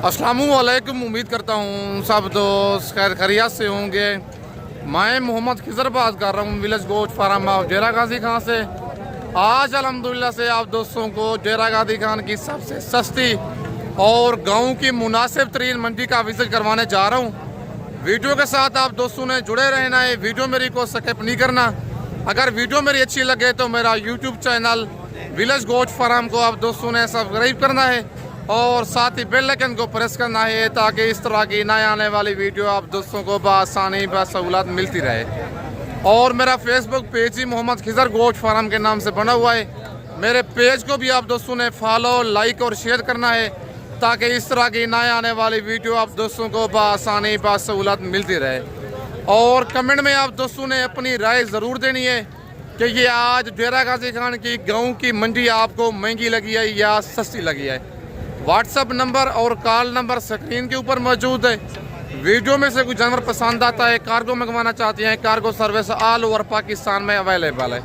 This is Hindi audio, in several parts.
अस्सलामुअलैकुम। उम्मीद करता हूँ सब दोस्त खैर खैरियत से होंगे। मैं मोहम्मद खिजर बात कर रहा हूँ विलेज गोश्त फार्म ऑफ डेरा गाजी खान से। आज अल्हम्दुलिल्लाह से आप दोस्तों को डेरा गाजी खान की सबसे सस्ती और गाँव की मुनासिब तरीन मंडी का विजिट करवाने जा रहा हूँ। वीडियो के साथ आप दोस्तों ने जुड़े रहना है, वीडियो मेरी को स्किप नहीं करना। अगर वीडियो मेरी अच्छी लगे तो मेरा यूट्यूब चैनल विलेज गोश्त फार्म को आप दोस्तों ने सब्सक्राइब करना है और साथ ही बेल आइकन को प्रेस करना है ताकि इस तरह की नए आने वाली वीडियो आप दोस्तों को बआसानी बसहूलत मिलती रहे। और मेरा फेसबुक पेज ही मोहम्मद खिजर गोश्त फार्म के नाम से बना हुआ है। मेरे पेज को भी आप दोस्तों ने फॉलो, लाइक और शेयर करना है ताकि इस तरह की नए आने वाली वीडियो आप दोस्तों को बआसानी बसहूलत मिलती रहे। और कमेंट में आप दोस्तों ने अपनी राय ज़रूर देनी है कि ये आज डेरा गाजी खान की गाँव की मंडी आपको महंगी लगी है या सस्ती लगी है। व्हाट्सअप नंबर और कॉल नंबर स्क्रीन के ऊपर मौजूद है। वीडियो में से कोई जानवर पसंद आता है, कार्गो मंगवाना चाहते हैं, cargo service all over Pakistan में अवेलेबल है।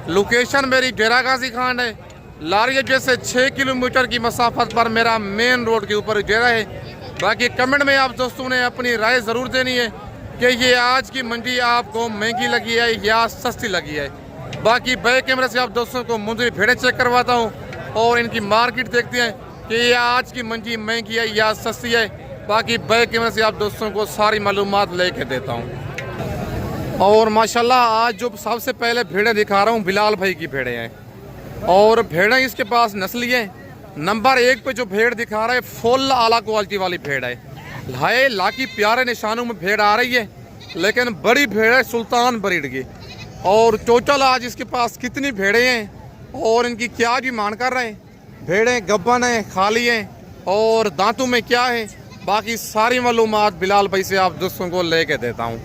लोकेशन मेरी डेरा गाजी खान है। लारी अड्डे से 6 किलोमीटर की मसाफत पर मेरा मेन रोड के ऊपर डेरा है। बाकी कमेंट में आप दोस्तों ने अपनी राय ज़रूर देनी है कि ये आज की मंडी आपको महंगी लगी है या सस्ती लगी है। बाकी बैक कैमरे से आप दोस्तों को मुंडी भेड़ें चेक करवाता हूँ और इनकी मार्केट देखते हैं कि ये आज की मंडी महंगी है या सस्ती है। बाकी बैक कैमरे से आप दोस्तों को सारी मालूमात लेके देता हूँ। और माशाल्लाह आज जो सबसे पहले भेड़ें दिखा रहा हूँ बिलाल भाई की भेड़ें हैं और भेड़ें इसके पास नस्ली हैं। नंबर 1 पे जो भेड़ दिखा रहा है फुल आला क्वालिटी वाली भेड़ है। लाकी प्यारे निशानों में भेड़ आ रही है लेकिन बड़ी भेड़ है सुल्तान ब्रीड की। और टोटल आज इसके पास कितनी भेड़ें हैं और इनकी क्या डिमांड कर रहे हैं। भेड़ें गब्बन हैं, खाली हैं और दांतों में क्या है, बाकी सारी मालूमात बिलाल भाई से आप दोस्तों को लेके देता हूँ।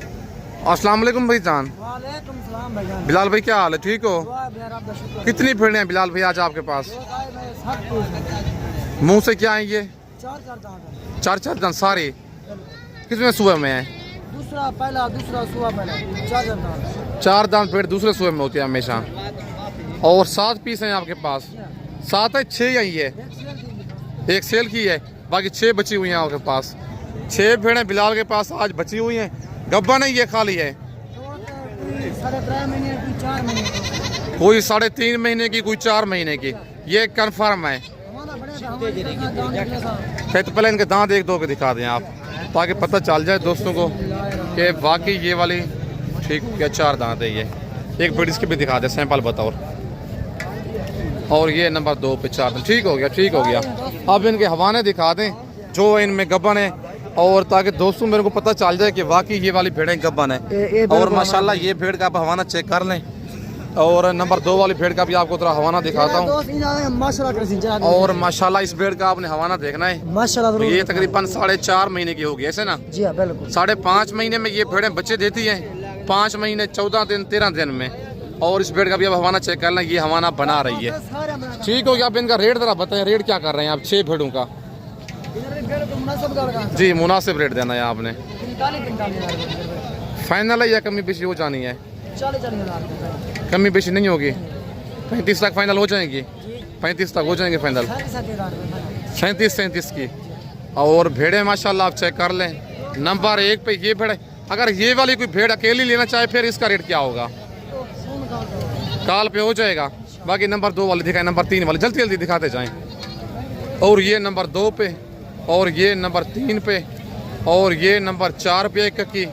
अस्सलाम वालेकुम भाई जान। वालेकुम सलाम भाईजान। बिलाल भाई क्या हाल है, ठीक हो? कितनी भेड़ें हैं बिलाल भाई आज आपके पास? मुंह से क्या है ये? चार दांत सारी। कितने सुबह में है? दूसरा पहला, दूसरा सुबह पहला। 4 दांत भेड़ दूसरे सुबह में होती है हमेशा। और 7 पीस हैं आपके पास? 7 है, 6 यही है? एक सेल की है, बाकी 6 बची हुई हैं आपके पास। 6 भेड़ें बिलाल के पास आज बची हुई हैं। गब्बा नहीं ये खाली है? कोई 3.5 महीने की, कोई 4 महीने की। ये कंफर्म है? तो पहले इनके दांत एक दो के दिखा दें आप ताकि पता चल जाए दोस्तों को कि वाकई ये वाली ठीक क्या 4 दांत है। ये एक भेड़ इसकी भी दिखा दे, सैंपल बताओ। और ये नंबर 2 पे 4 दांत। ठीक हो गया, ठीक हो गया। अब इनके हवाने दिखा दें जो इनमें गब्बन है और ताकि दोस्तों मेरे को पता चल जाए कि वाकई ये वाली भेड़ें गब्बन है। और माशाल्लाह ये भेड़ का आप हवाना चेक कर लें और नंबर 2 वाली भेड़ का भी आपको थोड़ा हवाना दिखाता हूँ। और माशाल्लाह इस भेड़ का आपने हवाना देखना है माशाल्लाह। ये तकरीबन 4.5 महीने की होगी ऐसे ना? जी हाँ बिल्कुल। 5.5 महीने में ये भेड़ें बच्चे देती हैं, 5 महीने 14 दिन 13 दिन में। और इस भेड़ का भी अब हवाना चेक कर लें, ये हवाना बना रही है। ठीक हो गया। अब इनका रेट जरा बताएं, रेट क्या कर रहे हैं आप 6 भेड़ों का? जी मुनासिब रेट देना है आपने। फाइनल है या कमी बेशी हो जानी है? कमी बेशी नहीं होगी? 35 तक फाइनल हो जाएंगी? 35 तक हो जाएंगे फाइनल? 37 की। और भेड़ें माशाल्लाह आप चेक कर लें। नंबर 1 पे ये भेड़। अगर ये वाली कोई भेड़ अकेली लेना चाहे फिर इसका रेट क्या होगा? कॉल पे हो जाएगा। बाकी नंबर 2 वाली दिखाएं, नंबर 3 वाली जल्दी जल्दी दिखाते जाएं। और ये नंबर 2 पे और ये नंबर 3 पे और ये नंबर 4 पे एक की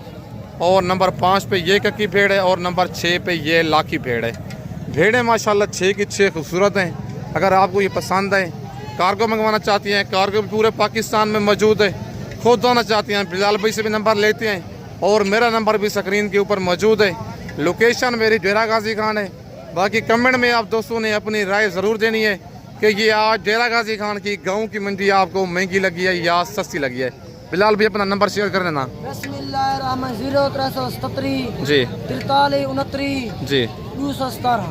और नंबर 5 पे ये कक्की भेड़ है और नंबर 6 पे ये लाखी भेड़ है। भेड़ें माशाल्लाह 6 की 6 खूबसूरत हैं। अगर आपको ये पसंद है, कार्गो मंगवाना चाहती हैं, कार्गो भी पूरे पाकिस्तान में मौजूद है। खुद आना चाहती हैं बिलाल भाई से भी नंबर लेते हैं और मेरा नंबर भी स्क्रीन के ऊपर मौजूद है। लोकेशन मेरी डेरा गाजी खान है। बाकी कमेंट में आप दोस्तों ने अपनी राय ज़रूर देनी है कि ये आज डेरा गाजी खान की गाँव की मंडी आपको महंगी लगी है या सस्ती लगी है। बिलाल भी अपना नंबर शेयर कर देना। 0377 जी 43 29 जी 217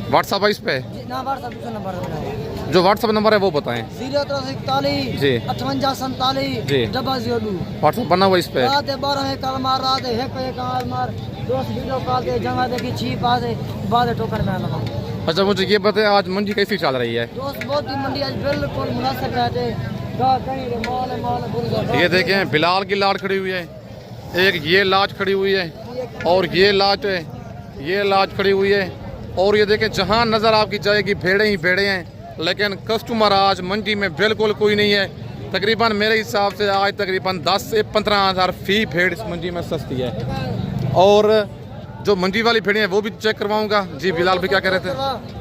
व्हाट्सअप है इस पे? जो व्हाट्सअप नंबर है वो बताएं। 0341 जी 58 47 जी 002 व्हाट्सअप बना हुआ इस पे? रात 12 कल मार रात है पे काल मार दोस्त वीडियो कॉल दे जगह देखी छी पास है बाद टोकन में आना। अच्छा मुझे ये बताएं आज मंडी कैसी चल रही है? दोस्त बहुत ही मंडी आज बिल्कुल मुनासिब रहते ये देखें बिलाल की लाट खड़ी हुई है, एक ये लाट खड़ी हुई है और ये लाट है, ये लाट खड़ी हुई है। और ये देखें जहाँ नज़र आपकी जाएगी भेड़े ही भेड़े हैं, लेकिन कस्टमर आज मंडी में बिल्कुल कोई नहीं है। तकरीबन मेरे हिसाब से आज तकरीबन 10 से 15 हज़ार फी भेड़ इस मंडी में सस्ती है। और जो मंडी वाली भेड़ें हैं वो भी चेक करवाऊंगा। जी बिलाल भी क्या कह रहे थे?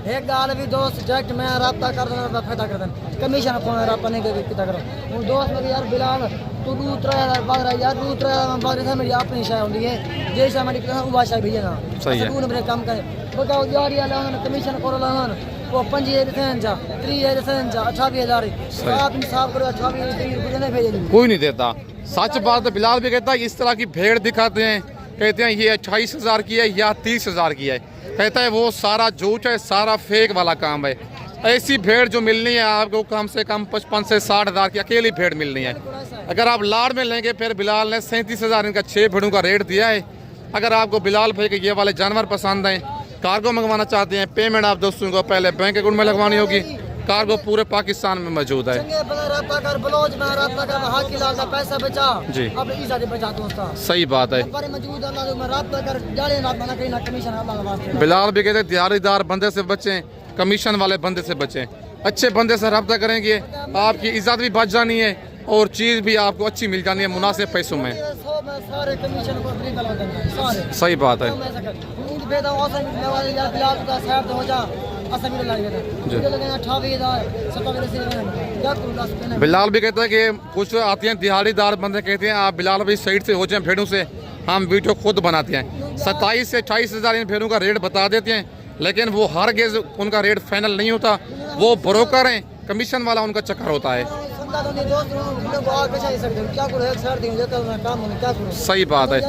एक गाल भी दोस्त डायरेक्ट मैं रब्ता कर दूंगा, फायदा कर दूं कमीशन फोन रब्ता नहीं किया करो। वो दोस्त मेरे यार बिलाल तू 2-3 बार यार 2-3 बार से मेरी अपनी शाय होती है, जैसा मेरी वो भाषा भी है ना सही है। तू मेरे काम करे बताओ यार यार कमीशन करो लान वो 5,000 जा 3,000 जा 28,000 आप इंसाफ करो 28,000 भेज कोई नहीं देता। सच बात है, बिलाल भी कहता है इस तरह की भेड़ दिखाते हैं, कहते हैं ये 28,000 की है या 30,000 की है, कहता है वो सारा झूठ है, सारा फेक वाला काम है। ऐसी भेड़ जो मिलनी है आपको कम से कम 55 से 60,000 की अकेली भेड़ मिलनी है। अगर आप लाड़ में लेंगे फिर बिलाल ने 37,000 इनका 6 भेड़ों का रेट दिया है। अगर आपको बिलाल भाई के ये वाले जानवर पसंद हैं, कार्गो मंगवाना चाहते हैं, पेमेंट आप दोस्तों को पहले बैंक अकाउंट में लगवानी होगी। कार्गो पूरे पाकिस्तान में मौजूद है जी। सही बात है। बिलाल भी कहते दिहाड़ीदार बंदे से बचें, कमीशन वाले बंदे से बचें। अच्छे बंदे से रब्ता करेंगे आपकी इज्जत भी बच जानी है और चीज़ भी आपको अच्छी मिल जानी है मुनासिब पैसों में। सही बात है। बिलाल भी कहता है कि कुछ आते हैं दिहाड़ीदार बंदे, कहते हैं आप बिलाल भाई साइड से हो जाए भेड़ों से, हम वीडियो खुद बनाते हैं। 27 से 28,000 इन भेड़ों का रेट बता देते हैं, लेकिन वो हर गेज उनका रेट फाइनल नहीं होता। वो ब्रोकर हैं, कमीशन वाला उनका चक्कर होता है। सही बात है।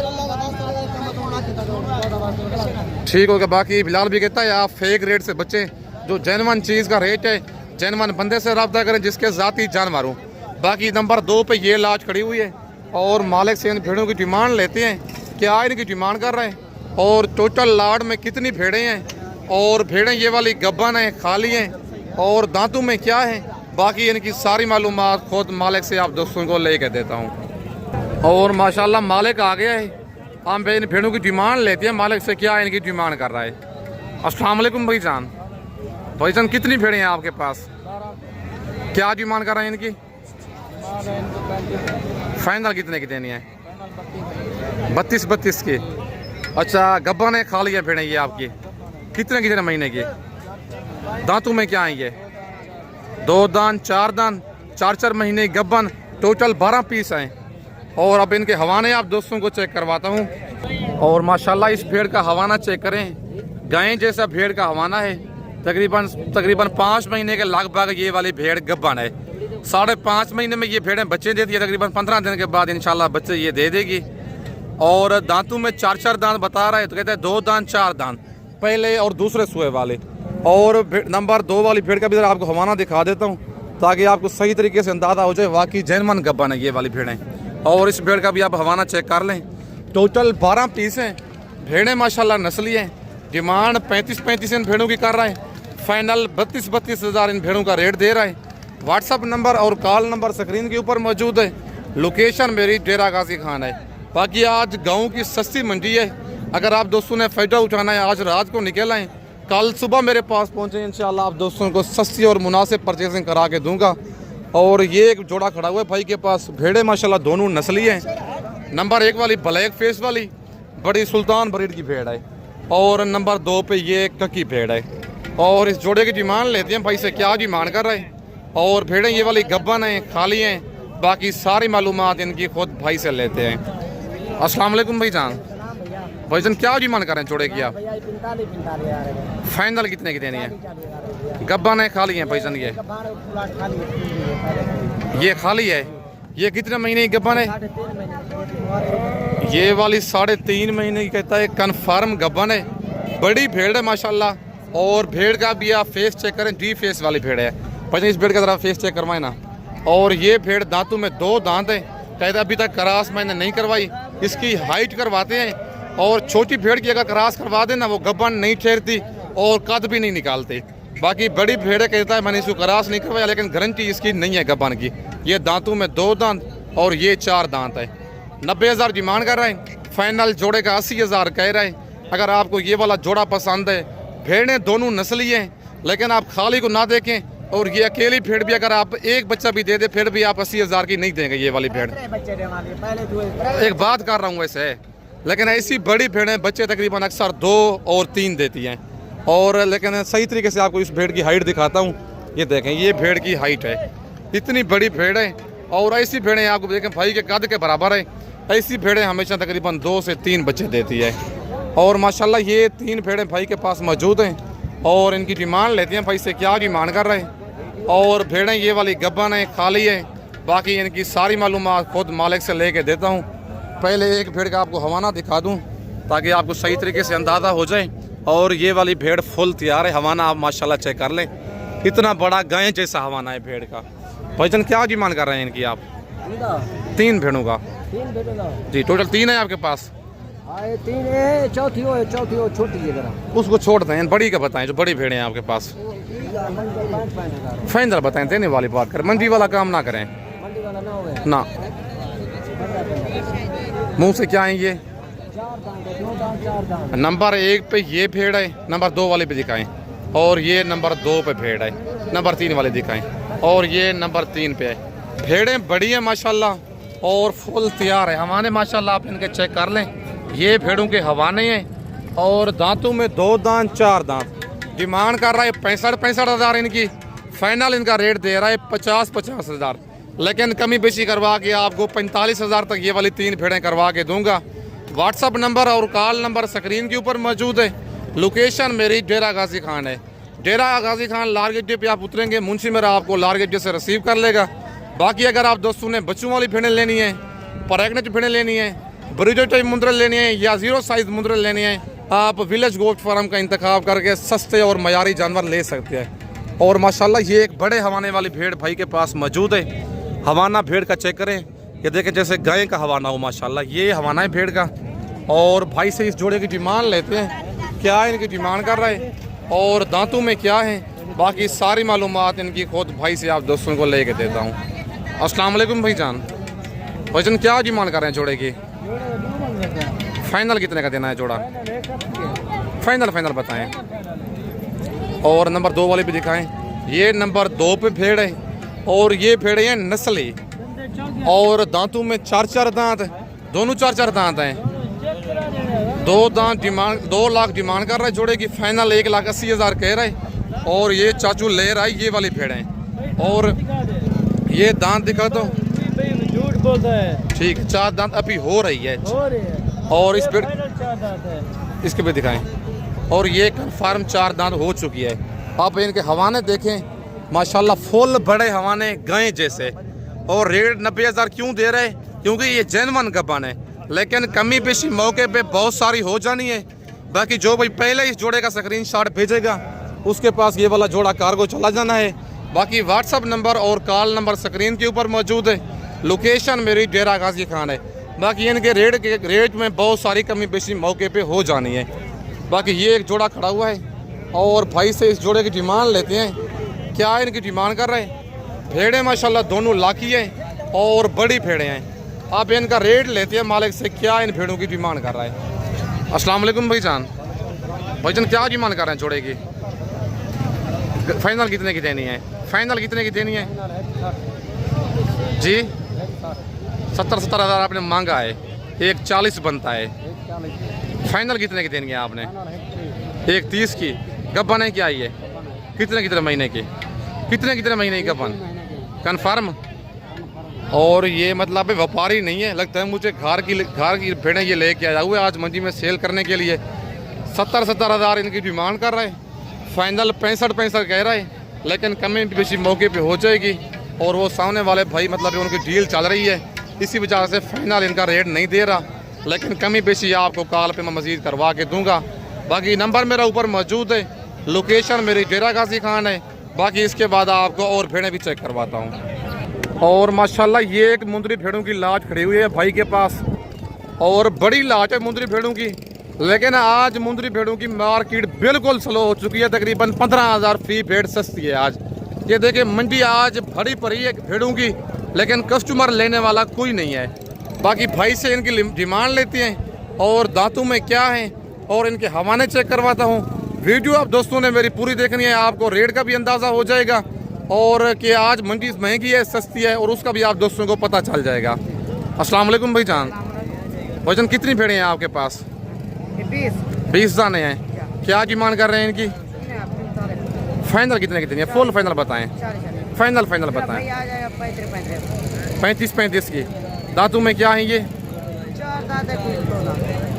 ठीक होगा। बाकी बिलाल भी कहता है आप फेक रेट से बचें, जो जेन्युइन चीज़ का रेट है जेन्युइन बंदे से रब्ता करें जिसके ज़ाती जानवर हो। बाकी नंबर 2 पे ये लाश खड़ी हुई है और मालिक से इन भेड़ों की डिमांड लेते हैं, क्या इनकी डिमांड कर रहे हैं और टोटल लाड में कितनी भेड़ें हैं और भेड़ें ये वाली गब्बन हैं, खाली हैं और दांतों में क्या है। बाकी इनकी सारी मालूमात खुद मालिक से आप दोस्तों को ले कर देता हूँ। और माशाल्लाह मालिक आ गया है, हम इन भेड़ों की डिमांड लेते हैं मालिक से, क्या इनकी डिमांड कर रहा है। अस्सलाम वालेकुम भाईजान। भाईजान कितनी भेड़ें हैं आपके पास, क्या डिमांड कर रहे हैं इनकी? फाइनल कितने की देनी है? 32 की। अच्छा गब्बन है, खाली है भेड़ें ये आपकी, कितने महीने की? दांतों में क्या आएंगे? 2 दांत 4 दांत, 4 महीने गब्बन, टोटल 12 पीस हैं। और अब इनके हवाने आप दोस्तों को चेक करवाता हूँ। और माशाल्लाह इस भेड़ का हवाना चेक करें, गाय जैसा भेड़ का हवाना है। तकरीबन 5 महीने के लगभग ये वाली भेड़ गब्बन है। 5.5 महीने में ये भेड़ें बच्चे देती है, तकरीबन 15 दिन के बाद इंशाल्लाह बच्चे ये दे देगी। और दांतों में 4 दांत बता रहा है, तो कहते हैं 2 दांत 4 दांत, पहले और दूसरे सुए वाले। और नंबर 2 वाली भेड़ का भी आपको हवाना दिखा देता हूँ ताकि आपको सही तरीके से अंदाजा हो जाए वाकई जेन्युइन गब्बन है ये वाली भेड़ें। और इस भेड़ का भी आप हवाना चेक कर लें। टोटल 12 पीस हैं भेड़ें, माशाल्लाह नस्ली हैं। डिमांड 35 इन भेड़ों की कर रहा है, फाइनल 32 हज़ार इन भेड़ों का रेट दे रहा है। व्हाट्सअप नंबर और कॉल नंबर स्क्रीन के ऊपर मौजूद है। लोकेशन मेरी डेरा गाजी खान है। बाकी आज गाँव की सस्ती मंडी है, अगर आप दोस्तों ने फ़ायदा उठाना है आज रात को निकल आएँ, कल सुबह मेरे पास पहुँचे, इंशाल्लाह आप दोस्तों को सस्ती और मुनासिब परचेजिंग करा के दूँगा। और ये एक जोड़ा खड़ा हुआ है भाई के पास, भेड़े माशाल्लाह दोनों नस्ली हैं। नंबर 1 वाली ब्लैक फेस वाली बड़ी सुल्तान ब्रीड की भेड़ है और नंबर 2 पे ये ककी भेड़ है। और इस जोड़े की डिमांड लेते हैं भाई से, क्या डिमांड कर रहे हैं। और भेड़ें ये वाली गब्बन हैं, खाली हैं, बाकी सारी मालूमात इनकी खुद भाई से लेते हैं। अस्सलाम वालेकुम भाईजान। भाईजान क्या डिमांड कर रहे हैं जोड़े की आप? फाइनल कितने की देनी है? गब्बन है, खाली है भाईजान? ये खाली है। ये कितने महीने की गब्बन है? ये वाली 3.5 महीने की कहता है, कन्फर्म गब्बन है। बड़ी भेड़ है माशाल्लाह। और भेड़ का भी आप फेस चेक करें, डी फेस वाली भेड़ है। भाईजान इस भेड़ का ज़रा फेस चेक करवाए ना। और ये भेड़ दांतों में 2 दांत है, कहता अभी तक क्रॉस मैंने नहीं करवाई, इसकी हाइट करवाते हैं। और छोटी भेड़ की अगर क्रॉस करवा देना वो गब्बन नहीं ठहरती और कद भी नहीं निकालते। बाकी बड़ी भेड़ कहता है मैंने इसको क्रॉस नहीं करवाया, लेकिन गारंटी इसकी नहीं है गब्बन की। ये दांतों में 2 दांत और ये 4 दांत है। 90,000 डिमांड कर रहा है, फाइनल जोड़े का 80,000 कह रहा है। अगर आपको ये वाला जोड़ा पसंद है, भेड़ें दोनों नस्ली हैं, लेकिन आप खाली को ना देखें। और ये अकेली भेड़ भी अगर आप एक बच्चा भी दे दे फिर भी आप 80,000 की नहीं देंगे ये वाली भेड़। एक बात कर रहा हूँ वैसे, लेकिन ऐसी बड़ी भेड़ें बच्चे तकरीबन अक्सर 2 और 3 देती हैं। और लेकिन सही तरीके से आपको इस भेड़ की हाइट दिखाता हूँ। ये देखें, ये भेड़ की हाइट है, इतनी बड़ी भेड़ है। और ऐसी भेड़ें आपको देखें भाई के कद के बराबर है। ऐसी भेड़ें हमेशा तकरीबन 2 से 3 बच्चे देती है। और माशाल्लाह ये 3 भेड़ें भाई के पास मौजूद हैं और इनकी डिमांड लेती हैं। भाई से क्या डिमांड कर रहे हैं। और भेड़ें ये वाली गब्बन है, खाली है। बाकी इनकी सारी मालूमात खुद मालिक से लेके देता हूँ। पहले एक भेड़ का आपको हवाना दिखा दूँ ताकि आपको सही तरीके से अंदाज़ा हो जाए। और ये वाली भेड़ फुल तैयार है। हवाना आप माशाल्लाह चेक कर लें, इतना बड़ा गाय जैसा हवाना है भेड़ का। भाईजान क्या डिमांड कर रहे हैं इनकी आप? 3 भेड़ों का जी, टोटल 3 है आपके पास? 3 है, चौथी हो छोटी है जरा, उसको छोड़ दें। बड़ी का बताएं, जो बड़ी भेड़ें हैं आपके पास। फाइनल बताएं, देने वाली बात करें, मंडी वाला काम ना करें। मंडी वाला ना होगा ना, मुंह से क्या है ये? नंबर 1 पे ये भेड़ है, नंबर 2 वाले पे दिखाएं। और ये नंबर 2 पे भेड़ है, नंबर 3 वाले दिखाएं। और ये नंबर 3 पे है। भेड़ें बड़ी हैं माशाल्लाह और फुल तैयार है। हवाने माशाल्लाह आप इनके चेक कर लें, ये भेड़ों के हवाने हैं। और दांतों में 2 दांत 4 दांत। डिमांड कर रहा है 65 हज़ार इनकी। फाइनल इनका रेट दे रहा है 50 हज़ार, लेकिन कमी बेशी करवा के आपको 45 हज़ार तक ये वाली 3 भेड़ें करवा के दूंगा। व्हाट्सअप नंबर और कॉल नंबर स्क्रीन के ऊपर मौजूद है। लोकेशन मेरी डेरा गाजी खान है। डेरा गाजी खान लार गेटे पे आप उतरेंगे, मुंशी मेरा आपको लार गेटे से रिसीव कर लेगा। बाकी अगर आप दोस्तों ने बच्चों वाली भेड़ें लेनी है, प्रेग्नेंट भेड़ें लेनी है, ब्रीडर टाइप मुंदरल लेनी है या 0 साइज मुंदरल लेनी है, आप विलेज गोट फार्म का इंतखाब करके सस्ते और मयारी जानवर ले सकते हैं। और माशाल्लाह ये एक बड़े हवाने वाली भेड़ भाई के पास मौजूद है। हवाना भेड़ का चेक करें, ये देखें जैसे गाय का हवाना हो माशाल्लाह। ये हवाना है भेड़ का। और भाई से इस जोड़े की डिमांड लेते हैं, क्या इनकी डिमांड कर रहे हैं और दांतों में क्या है। बाकी सारी मालूमात इनकी खुद भाई से आप दोस्तों को लेके देता हूँ। अस्सलाम वालेकुम भाईजान। भाईजान क्या डिमांड कर रहे हैं जोड़े की? फाइनल कितने का देना है जोड़ा? फाइनल बताएं। और नंबर 2 वाले भी दिखाएं। ये नंबर 2 पे भेड़ है और ये भेड़ है नस्ली। और दांतों में 4 दांत, दोनों 4 दांत हैं। 2 दांत डिमांड 2 लाख डिमांड कर रहा है जोड़े की। फाइनल 1,80,000 कह रहा है। और ये चाचू ले रहा है ये वाली भेड़ है। और ये दांत दिखा तो झूठ बोलता है। ठीक, 4 दांत अभी हो रही है। और इस भेड़ इसके भी दिखाएं। और ये कन्फर्म 4 दांत हो चुकी है। आप इनके हवाने देखें माशाल्लाह, फुल बड़े हवाने गाय जैसे। और रेट 90,000 क्यों दे रहे? क्योंकि ये जेन्युइन गब्बन है, लेकिन कमी पेशी मौके पे बहुत सारी हो जानी है। बाकी जो भाई पहले इस जोड़े का स्क्रीनशॉट भेजेगा उसके पास ये वाला जोड़ा कार्गो चला जाना है। बाकी व्हाट्सअप नंबर और कॉल नंबर स्क्रीन के ऊपर मौजूद है। लोकेशन मेरी डेरा गाजी खान है। बाकी इनके रेट में बहुत सारी कमी पेशी मौके पे हो जानी है। बाकी ये एक जोड़ा खड़ा हुआ है और भाई से इस जोड़े की डिमांड लेते हैं, क्या इनकी डिमांड कर रहे हैं। भेड़ें माशाल्लाह दोनों लाखी हैं और बड़ी भेड़ें हैं। आप इनका रेट लेते हैं मालिक से, क्या इन भेड़ों की डिमांड कर रहा है। अस्सलाम वालेकुम भाईजान। भाईजान क्या डिमांड कर रहे हैं जोड़े की? फाइनल कितने की देनी है? फाइनल कितने की देनी है जी? 70 हज़ार आपने मांगा है, 1,40 बनता है। फाइनल कितने की देनी है आपने? 1,30 की। गब्बन है क्या ये? कितने महीने की? कितने महीने की गब्बन? कन्फर्म। और ये मतलब व्यापारी नहीं है, लगता है मुझे घर की भेड़ें ये लेके आया हुए आज मंडी में सेल करने के लिए। 70 हज़ार इनकी डिमांड कर रहे हैं। फाइनल 65 कह रहा है, लेकिन कमी बेशी मौके पे हो जाएगी। और वो सामने वाले भाई मतलब उनकी डील चल रही है, इसी वजह से फाइनल इनका रेट नहीं दे रहा, लेकिन कमी बेशी आपको कॉल पे मैं मज़ीद करवा के दूंगा। बाकी नंबर मेरा ऊपर मौजूद है। लोकेशन मेरी डेरा गाजी खान है। बाकी इसके बाद आपको और भेड़ें भी चेक करवाता हूँ। और माशाल्लाह ये एक मुंदरी भेड़ों की लाज खड़ी हुई है भाई के पास, और बड़ी लाज है मुंदरी भेड़ों की। लेकिन आज मुंदरी भेड़ों की मार्केट बिल्कुल स्लो हो चुकी है। तकरीबन 15,000 फी भेड़ सस्ती है आज। ये देखिए मंडी आज भरी पड़ी है भेड़ों की, लेकिन कस्टमर लेने वाला कोई नहीं है। बाकी भाई से इनकी डिमांड लेते हैं और दांतों में क्या है और इनके हवाने चेक करवाता हूँ। वीडियो आप दोस्तों ने मेरी पूरी देखनी है, आपको रेट का भी अंदाज़ा हो जाएगा और कि आज मंडी महंगी है सस्ती है और उसका भी आप दोस्तों को पता चल जाएगा। अस्सलाम वालेकुम भाईजान। भाईजान कितनी भेड़ें हैं आपके पास? 20 दाने हैं। क्या डिमांड कर रहे हैं इनकी? फाइनल कितने कितनी है? फुल फाइनल बताएं। फाइनल बताएं। 35 की। दांतों में क्या है ये?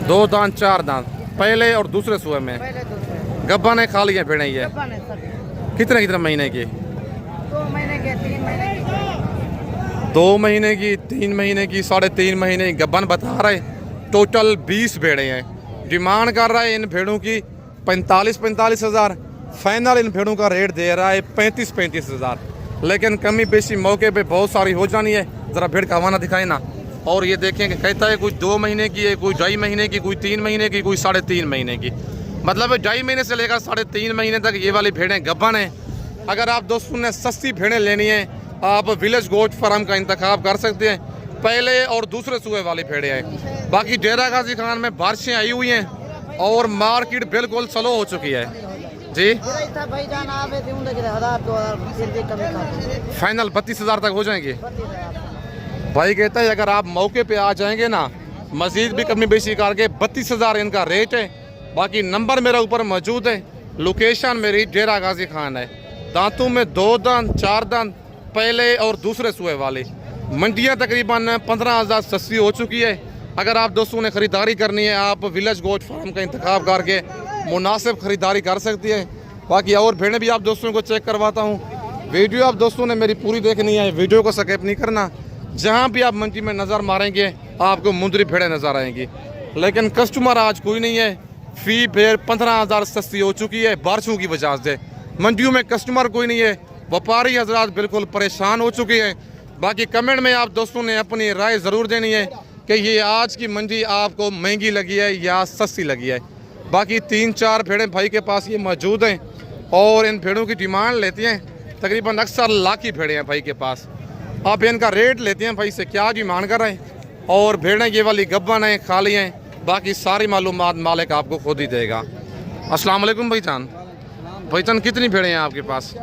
2 दांत 4 दांत, पहले और दूसरे सुए में। गब्बा ने खा लिया भेड़ें ये? कितने महीने की? 2 महीने की, 3 महीने की, 3.5 महीने की गब्बन बता रहे। टोटल 20 भेड़ें हैं। डिमांड कर रहा है इन भेड़ों की 45 हज़ार। फाइनल इन भेड़ों का रेट दे रहा है 35 हज़ार। लेकिन कमी बेशी मौके पे बहुत सारी हो जानी है। ज़रा भेड़ का हवाना दिखाए ना। और ये देखें कि कहता है कोई 2 महीने की है, कोई 2.5 महीने की, कोई 3 महीने की, कोई 3.5 महीने की। मतलब 2.5 महीने से लेकर 3.5 महीने तक ये वाली भेड़ें गब्बन हैं। अगर आप दोस्तों ने सस्ती भेड़ें लेनी है, आप विलेज गोट फार्म का इंतखाब कर सकते हैं। पहले और दूसरे सूबे वाली भेड़ें हैं। बाकी डेरा गाजी खान में बारिशें आई हुई हैं और मार्केट बिल्कुल स्लो हो चुकी है जी। फाइनल 32,000 तक हो जाएंगे। भाई कहता है अगर आप मौके पे आ जाएंगे ना, मजीद भी कमी बेशी करके 32,000 इनका रेट है। बाकी नंबर मेरा ऊपर मौजूद है। लोकेशन मेरी डेरा गाजी खान है। दांतों में 2 दांत 4 दांत, पहले और दूसरे सूबे वाले। मंडियां तकरीबन 15,000 सस्ती हो चुकी है। अगर आप दोस्तों ने ख़रीदारी करनी है, आप विलेज गोट फार्म का इंतखाब करके मुनासिब ख़रीदारी कर सकती है। बाकी और भेड़ें भी आप दोस्तों को चेक करवाता हूँ। वीडियो आप दोस्तों ने मेरी पूरी देखनी है, वीडियो को स्किप नहीं करना। जहाँ भी आप मंडी में नज़र मारेंगे आपको मुंदरी भेड़ें नज़र आएंगी। लेकिन कस्टमर आज कोई नहीं है। फी भेड़ 15,000 सस्ती हो चुकी है बारिशों की वजह से। मंडियों में कस्टमर कोई नहीं है। व्यापारी हजरात बिल्कुल परेशान हो चुके हैं। बाकी कमेंट में आप दोस्तों ने अपनी राय ज़रूर देनी है कि ये आज की मंडी आपको महंगी लगी है या सस्ती लगी है। बाकी 3-4 भेड़ें भाई के पास ये मौजूद हैं और इन भेड़ों की डिमांड लेते हैं। तकरीबन अक्सर लाखी भेड़ें हैं भाई के पास। आप इनका रेट लेते हैं भाई से, क्या डिमांड कर रहे हैं और भेड़ें ये वाली गब्बन हैं, खाली हैं। बाकी सारी मालूमात मालिक आपको खुद ही देगा। अस्सलाम वालेकुम भाईजान। भाईजान कितनी भेड़ें हैं आपके पास?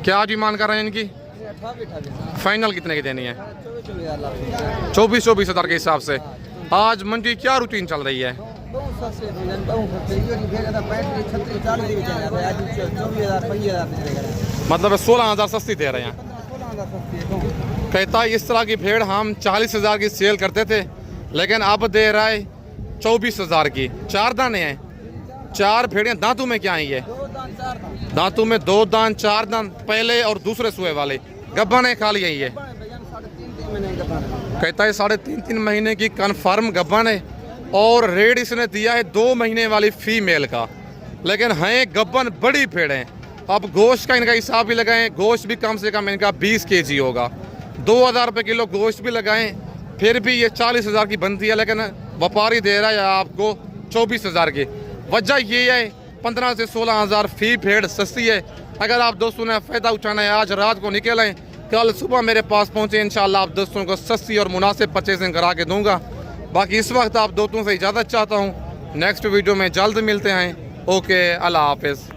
क्या डिमांड कर रहे हैं इनकी? फाइनल कितने की देनी है? 24 हज़ार के हिसाब से। आज मंडी क्या रूटीन चल रही है? मतलब 16,000 सस्ती दे रहे हैं। कहता है इस तरह की भेड़ हम 40,000 की सेल करते थे, लेकिन अब दे रहा है 24,000 की। 4 दाने हैं, 4 भेड़ें। दांतों में क्या है ये? दांतों में 2 दांत 4 दांत, पहले और दूसरे सुए वाले। गब्बा ने खा लिया ये? कहता है 3.5 महीने की कन्फर्म गब्बन है और रेट इसने दिया है 2 महीने वाली फीमेल का। लेकिन हैं गब्बन बड़ी भेड़ हैं। अब गोश्त का इनका हिसाब भी लगाएं, गोश्त भी कम से कम इनका 20 kg होगा। 2,000 रुपये किलो गोश्त भी लगाएं, फिर भी ये 40,000 की बनती है। लेकिन व्यापारी दे रहा है आपको 24,000 की। वजह ये है 15 से 16,000 फी भेड़ सस्ती है। अगर आप दोस्तों ने फ़ायदा उठाना है, आज रात को निकलें, कल सुबह मेरे पास पहुँचे, इंशाल्लाह आप दोस्तों को सस्ती और मुनासिब परचेजिंग करा के दूँगा। बाकी इस वक्त आप दोस्तों से इजाज़त चाहता हूँ। नेक्स्ट वीडियो में जल्द मिलते हैं। ओके, अल्लाह हाफिज़।